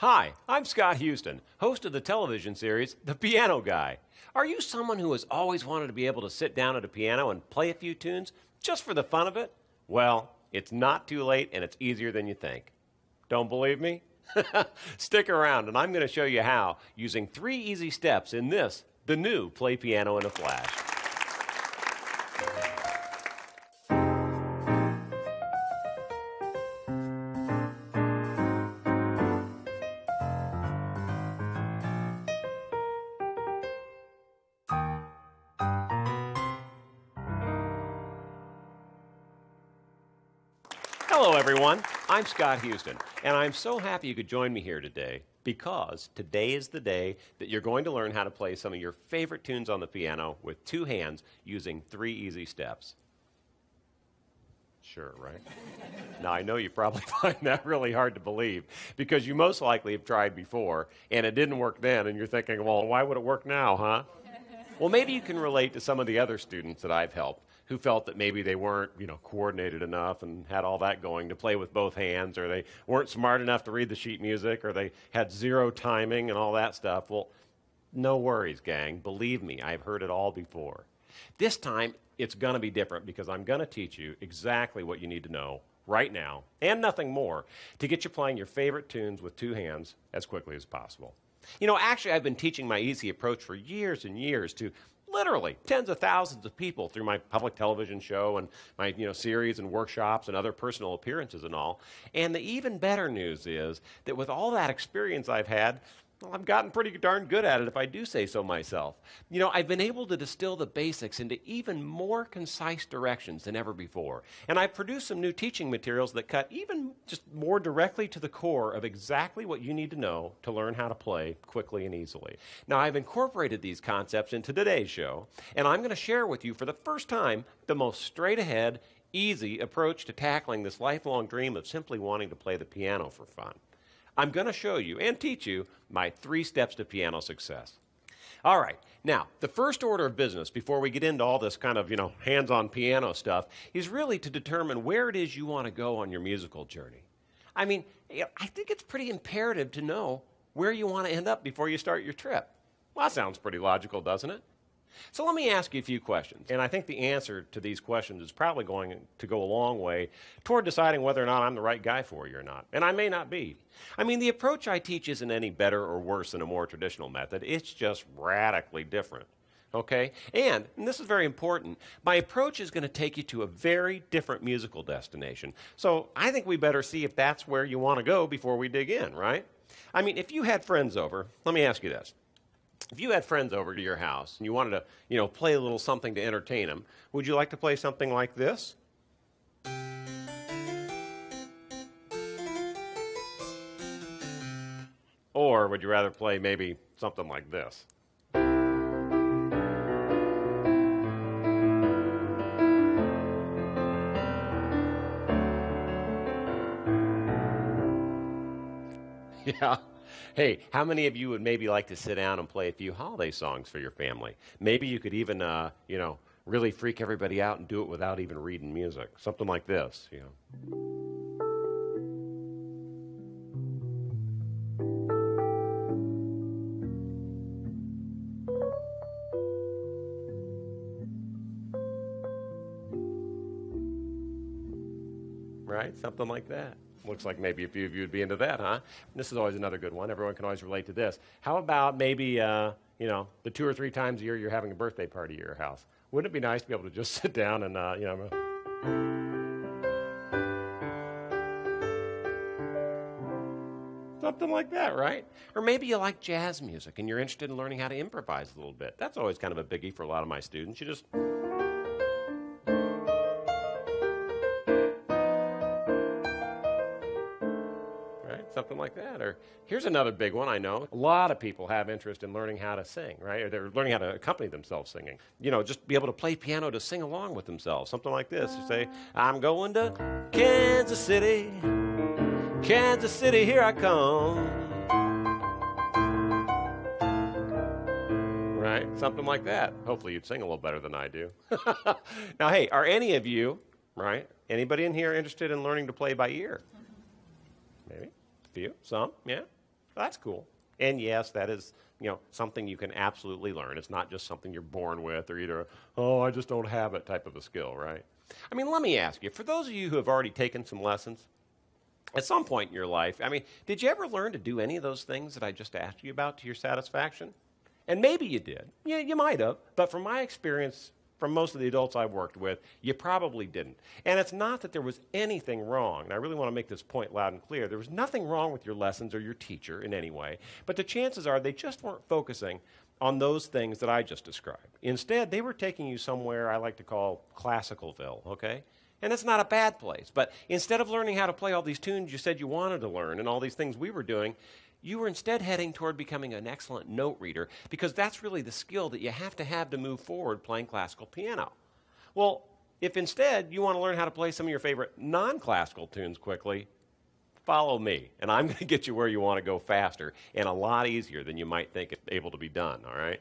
Hi, I'm Scott Houston, host of the television series The Piano Guy. Are you someone who has always wanted to be able to sit down at a piano and play a few tunes just for the fun of it? Well, it's not too late and it's easier than you think. Don't believe me? Stick around and I'm going to show you how using 3 easy steps in this, the new Play Piano in a Flash. Hello, everyone. I'm Scott Houston, and I'm so happy you could join me here today because today is the day that you're going to learn how to play some of your favorite tunes on the piano with 2 hands using 3 easy steps. Sure, right? Now, I know you probably find that really hard to believe because you most likely have tried before, and it didn't work then, and you're thinking, well, why would it work now, huh? Well, maybe you can relate to some of the other students that I've helped who felt that maybe they weren't, coordinated enough and had all that going to play with both hands, or they weren't smart enough to read the sheet music, or they had 0 timing and all that stuff. Well, no worries, gang. Believe me, I've heard it all before. This time, it's going to be different because I'm going to teach you exactly what you need to know right now, and nothing more, to get you playing your favorite tunes with 2 hands as quickly as possible. Actually, I've been teaching my easy approach for years and years to literally tens of thousands of people through my public television show and my series and workshops and other personal appearances and all. And the even better news is that with all that experience I've had, well, I've gotten pretty darn good at it, if I do say so myself. I've been able to distill the basics into even more concise directions than ever before. And I've produced some new teaching materials that cut even just more directly to the core of exactly what you need to know to learn how to play quickly and easily. Now, I've incorporated these concepts into today's show, and I'm going to share with you for the first time the most straight-ahead, easy approach to tackling this lifelong dream of simply wanting to play the piano for fun. I'm going to show you and teach you my 3 steps to piano success. All right, now, the first order of business before we get into all this kind of, hands-on piano stuff is really to determine where it is you want to go on your musical journey. I think it's pretty imperative to know where you want to end up before you start your trip. Well, that sounds pretty logical, doesn't it? So let me ask you a few questions, and I think the answer to these questions is probably going to go a long way toward deciding whether or not I'm the right guy for you or not, and I may not be. The approach I teach isn't any better or worse than a more traditional method. It's just radically different, okay? And this is very important, my approach is going to take you to a very different musical destination. So I think we better see if that's where you want to go before we dig in, right? If you had friends over, let me ask you this. If you had friends over to your house and you wanted to, play a little something to entertain them, would you like to play something like this? Or would you rather play maybe something like this? Yeah. Hey, how many of you would maybe like to sit down and play a few holiday songs for your family? Maybe you could even, really freak everybody out and do it without even reading music. Something like this, Right? Something like that. Looks like maybe a few of you would be into that, huh? This is always another good one. Everyone can always relate to this. How about maybe, the 2 or 3 times a year you're having a birthday party at your house? Wouldn't it be nice to be able to just sit down and, something like that, right? Or maybe you like jazz music and you're interested in learning how to improvise a little bit. That's always kind of a biggie for a lot of my students. You just... something like that. Or here's another big one I know. A lot of people have interest in learning how to sing, right? Or they're learning how to accompany themselves singing. Just be able to play piano to sing along with themselves. Something like this. You say, I'm going to Kansas City. Kansas City, here I come. Right? Something like that. Hopefully you'd sing a little better than I do. Now, hey, are any of you, right? Anybody in here interested in learning to play by ear? Maybe. Few, some, yeah. That's cool. And yes, that is, something you can absolutely learn. It's not just something you're born with or either, oh, I just don't have it type of a skill, right? I mean, let me ask you, for those of you who have already taken some lessons, at some point in your life, I mean, did you ever learn to do any of those things that I just asked you about to your satisfaction? And maybe you did. Yeah, you might have. But from my experience, from most of the adults I've worked with, you probably didn't. And it's not that there was anything wrong. And I really want to make this point loud and clear. There was nothing wrong with your lessons or your teacher in any way. But the chances are they just weren't focusing on those things that I just described. Instead, they were taking you somewhere I like to call Classicalville, okay? And it's not a bad place. But instead of learning how to play all these tunes you said you wanted to learn and all these things we were doing, you were instead heading toward becoming an excellent note reader because that's really the skill that you have to move forward playing classical piano. Well, if instead you want to learn how to play some of your favorite non-classical tunes quickly, follow me, and I'm going to get you where you want to go faster and a lot easier than you might think it's able to be done, all right?